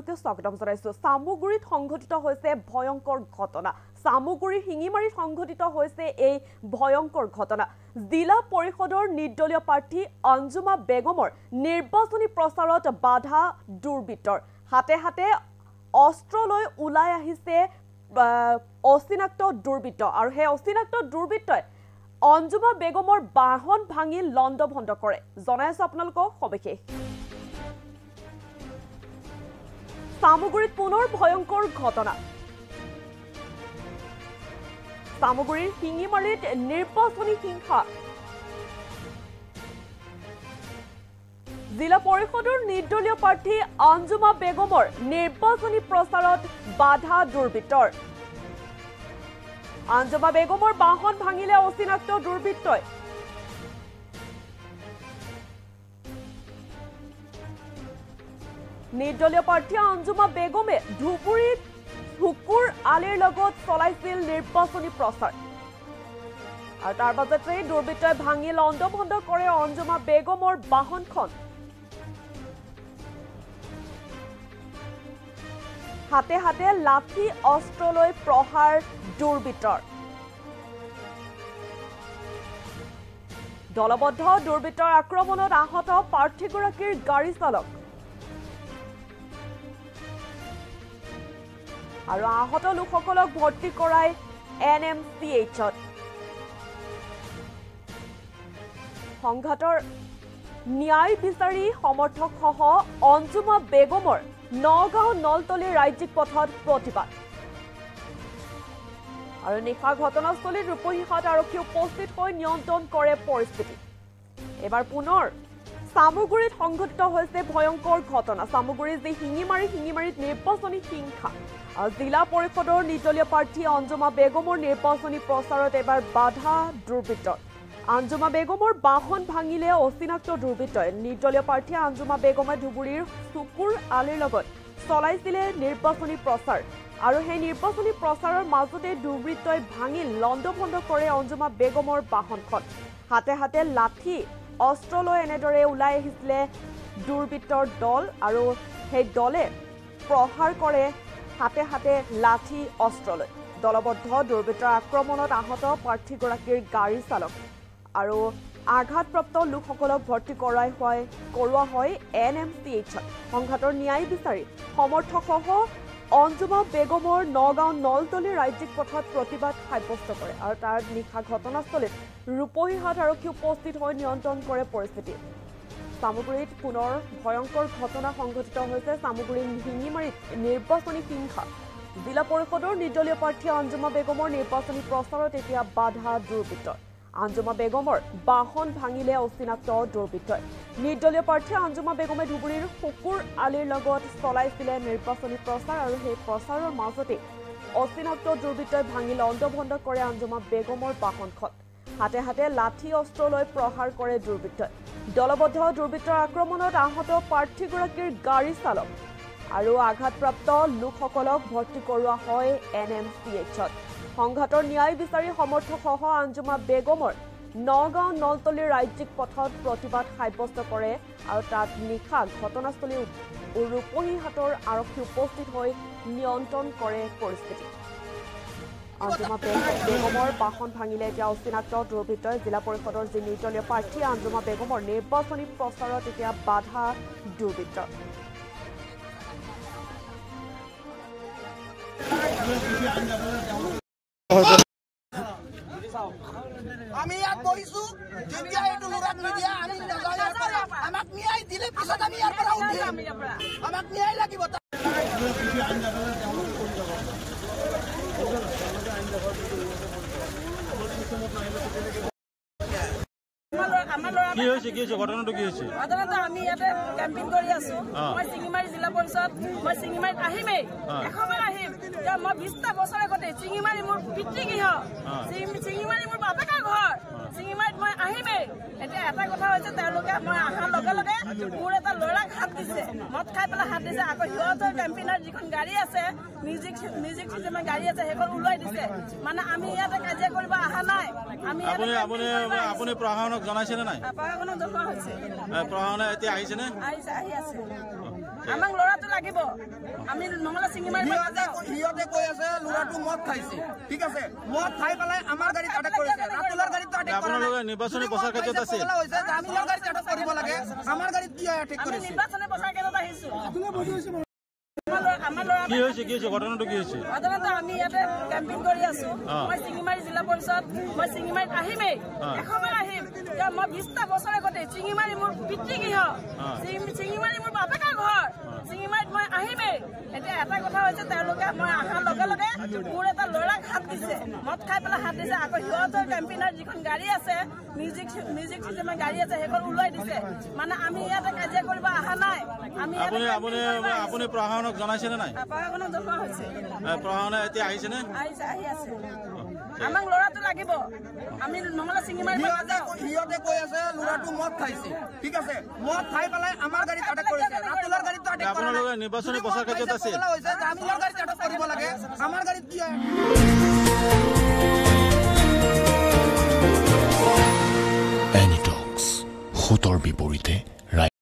আপোনালোকে স্বাগতম জনাইছো সামুগুৰিত সংঘটিত হৈছে ভয়ংকৰ ঘটনা সামুগুৰি হিঙিমাৰীত সংঘটিত হৈছে এই ভয়ংকৰ ঘটনা জিলা পৰিষদৰ নিৰ্দলীয় প্ৰাৰ্থী অঞ্জুমা বেগমৰ নিৰ্বাচনী প্ৰচাৰত বাধা দুৰ্বৃত্তৰ হাতে হাতে অস্ত্ৰ লৈ উলাই আহিছে অচিনাক্ত দুৰ্বৃত্ত আৰু সেই অচিনাক্ত দুৰ্বৃত্তই অঞ্জুমা বেগমৰ বাহন ভাঙি লণ্ডভণ্ড কৰে জনাইছো আপোনালোকক সবিশেষ সামুগুৰিত পুনৰ ভয়ংকৰ ঘটনা সামুগুৰিৰ হিঙিমাৰীত নিৰ্বাচনী হিংসা জিলা পৰিষদৰ নিৰ্দলীয় প্ৰাৰ্থী অঞ্জুমা বেগমৰ নিৰ্বাচনী প্ৰচাৰত বাধা দুৰ্বৃত্তৰ অঞ্জুমা বেগমৰ বাহন ভাঙিলে অচিনাক্ত দুৰ্বৃত্তই নিৰ্দলীয় প্ৰাৰ্থী অঞ্জুমা বেগমে ধুবুৰীত হুকুৰ আলিৰ লগত চলাইছিল নিৰ্বাচনী প্ৰচাৰ আৰু তাৰ পাছতে দুৰ্বৃত্তই ভাঙি লণ্ডভণ্ড কৰে অঞ্জুমা বেগমৰ বাহনখন হাতে হাতে লাঠি অস্ত্ৰ লৈ প্ৰহাৰ দুৰ্বৃত্তৰ দলবদ্ধ দুৰ্বৃত্তৰ আক্ৰমণত আহত প্ৰাৰ্থীগৰাকীৰ গাড়ী চালক আৰু আহত লোকসকলক ভৰ্তি কৰাই NMCHত সংঘাতৰ ন্যায় বিচাৰি সমৰ্থকসহ অঞ্জুমা বেগমৰ নগাঁও নলতলী ৰাজ্যিক পথত প্ৰতিবাদ আৰু নিশা ঘটনাস্থলীত ৰূপহীহাট আৰক্ষী উপস্থিত হৈ নিয়ন্ত্ৰণ কৰে পৰিস্থিতি এবাৰ পুনৰ সামুগুৰিত সংঘটিত হৈছে ভয়ংকৰ ঘটনা সামুগুৰিৰ যি হিঙিমাৰীত নিৰ্বাচনী হিংসা জিলা পৰিষদৰ নিৰ্দলীয় প্ৰাৰ্থী অঞ্জুমা বেগমৰ নিৰ্বাচনী প্ৰচাৰত এবাৰ বাধা দুৰ্বৃত্তৰ অঞ্জুমা বেগমৰ বাহন ভাঙিলে অচিনাক্ত দুৰ্বৃত্তই নিৰ্দলীয় প্ৰাৰ্থী অঞ্জুমা বেগমে ধুবুৰীৰ চুকুৰ আলিৰ লগত চলাইছিলে নিৰ্বাচনী প্ৰচাৰ আৰু সেই নিৰ্বাচনী প্ৰচাৰৰ মাজতে দুৰ্বৃত্তই ভাঙি লণ্ডভণ্ড কৰে অঞ্জুমা বেগমৰ বাহনখন হাতে হাতে লাঠি অস্ত্ৰ লৈ এনেদৰে ওলাই আহিছিলে দুৰ্বৃত্তৰ দল আৰু সেই দলে প্ৰহাৰ কৰে হাতে হাতে লাঠি অস্ত্ৰ লৈ দলবদ্ধ দুৰ্বৃত্তৰ আক্ৰমণত আহত প্ৰাৰ্থীগৰাকীৰ গাড়ী চালক আৰু আঘাতপ্ৰাপ্ত লোকসকলক ভৰ্তি কৰোৱা হয় NMCHত সংঘাতৰ ন্যায় বিচাৰি সমৰ্থকসহ অঞ্জুমা বেগমৰ নগাঁও নলতলী ৰাজ্যিক পথত প্ৰতিবাদ সাব্যস্ত কৰে আৰু তাৰ নিশা ঘটনাস্থলীত ৰূপহীহাট আৰক্ষী উপস্থিত হৈ নিয়ন্ত্ৰণ কৰে পৰিস্থিতি সামুগুৰিত পুনৰ ভয়ংকৰ ঘটনা সংঘটিত হৈছে সামুগুৰিৰ হিঙিমাৰীত নিৰ্বাচনী হিংসা জিলা পৰিষদৰ নিৰ্দলীয় প্ৰাৰ্থী অঞ্জুমা বেগমৰ নিৰ্বাচনী প্ৰচাৰত এতিয়া বাধা দুৰ্বৃত্তৰ অঞ্জুমা বেগমৰ বাহন ভাঙিলে অচিনাক্ত দুৰ্বৃত্তই নিৰ্দলীয় প্ৰাৰ্থী অঞ্জুমা বেগমে ধুবুৰীৰ হুকুৰ আলিৰ লগত চলাইছিলে নিৰ্বাচনী প্ৰচাৰ আৰু সেই প্ৰচাৰৰ মাজতে অচিনাক্ত দুৰ্বৃত্তই ভাঙি লণ্ডভণ্ড কৰে অঞ্জুমা বেগমৰ বাহনখন হাতে হাতে লাঠি অস্ত্ৰ লৈ প্ৰহাৰ কৰে দুৰ্বৃত্তই দলবদ্ধ দুৰ্বৃত্তৰ আক্ৰমণত আহত প্ৰাৰ্থীগৰাকীৰ গাড়ী চালক আৰু আঘাতপ্ৰাপ্ত লোকসকলক ভৰ্তি কৰোৱা হয় NMCHত সংঘাতৰ ন্যায় বিচাৰি সমৰ্থকসহ অঞ্জুমা বেগমৰ নগাঁও নলতলী ৰাজ্যিক পথত প্ৰতিবাদ সাব্যস্ত কৰে আৰু তাত নিশা ঘটনাস্থলী ৰূপহীহাটৰ আৰক্ষী উপস্থিত হৈ নিয়ন্ত্ৰণ কৰে পৰিস্থিতি অঞ্জুমা বেগমৰ বাহন ভাঙিলে এতিয়া অচিনাক্ত দুৰ্বৃত্তই জিলা পৰিষদৰ যি নিৰ্দলীয় প্ৰাৰ্থী অঞ্জুমা বেগমৰ নিৰ্বাচনী প্ৰচাৰত এতিয়া বাধা দুৰ্বৃত্তৰ আমি ইয়াত বহিছো যেতিয়া এইটো লৰাক নিদিয়া আমি আমাক ন্যায় দিলে পিছত আমি ইয়াৰ পৰা উঠিম আমাক ন্যায় লাগিব কি হৈছে ঘটনাটো কি হৈছে ঘটনাটো আমি ইয়াতে কেম্পিং কৰি আছো মই চিঙিমাৰী জিলা পৰিষদ মই চিঙিমাৰীত আহিমেই এসময় আহিম মই 20টা বছৰ আগতে চিঙিমাৰী মোৰ পিতৃগৃহ চিঙিমাৰী মোৰ বাপেকৰ ঘৰ চিঙিমাৰীত মই আহিমেই এতিয়া এটা কথা হৈছে তেওঁলোকে মই অহাৰ লগে লগে মোৰ এটা ল'ৰাক হাত দিছে মদ খাই পেলাই হাত দিছে আকৌ সিহঁতৰ কেম্পিনৰ যিখন গাড়ী আছে মিউজিক চিষ্টেমৰ গাড়ী আছে সেইখন ওলাই দিছে মানে আমি ইয়াতে কাজিয়া কৰিব অহা নাই আমি আপুনি প্ৰশাসনক জনাইছেনে নাই প্ৰশাসনক জনোৱা হৈছে প্ৰশাসনে এতিয়া আহিছেনে আহি আছে আমাক ল'ৰাটো লাগিব আমি নহ'লে চিঙিমাৰি সিহঁতে কৈ আছে ল'ৰাটো মদ খাইছে ঠিক আছে মদ খাই পেলাই আমাৰ গাড়ীত আটক কৰিছে ৰাতুলৰ গাড়ীত আটক আপোনালোকে নিৰ্বাচনী প্ৰচাৰ কাৰ্যত আছে আমি গাড়ীত আটক কৰিব লাগে আমাৰ গাড়ীত কি আটক কৰিছে নিৰ্বাচনী প্ৰচাৰ কেন্দ্ৰত আহিছো কি হৈছে ঘটনাটো কি হৈছে ঘটনাটো আমি ইয়াতে কেম্পিং কৰি আছো মই চিঙিমাৰি জিলা পৰিষদ মই চিঙিমাৰিত আহিমেই এসময়ত আহিম মই 20টা বছৰ আগতে চিঙিমাৰি মোৰ পিতৃগৃহ চিঙিমাৰি মোৰ বাপেকৰ ঘৰ চিঙিমাৰিত মই আহিমেই এতিয়া এটা কথা হৈছে তেওঁলোকে মই অহাৰ লগে লগে মোৰ এটা ল'ৰাক হাত দিছে মদ খাই পেলাই হাত দিছে আকৌ সিহঁতৰ কেম্পিনৰ যিখন গাড়ী আছে মিউজিক চিষ্টেমৰ গাড়ী আছে সেইখন ওলাই দিছে মানে আমি ইয়াতে কাজিয়া কৰিব অহা নাই আমি আপুনি প্ৰশাসনক জনাইছেনে নাই প্ৰশাসনক জনোৱা হৈছে প্ৰশাসনে এতিয়া আহিছেনে আহি আছে আমাক ল'ৰাটো লাগিব আমি নহ'লে চিঙিমাৰি সিহঁতে কৈ আছে ল'ৰাটো মদ খাইছে ঠিক আছে মদ খাই পেলাই আমাৰ গাড়ীত আটক কৰিছে ৰাতুলৰ গাড়ীত আটক আপোনালোকে নিৰ্বাচনী প্ৰচাৰ কাৰ্যত আছে আমি গাড়ীত আটক কৰিব লাগে আমাৰ গাড়ীত কি এনিটক্স, সুতৰ বিপৰীতে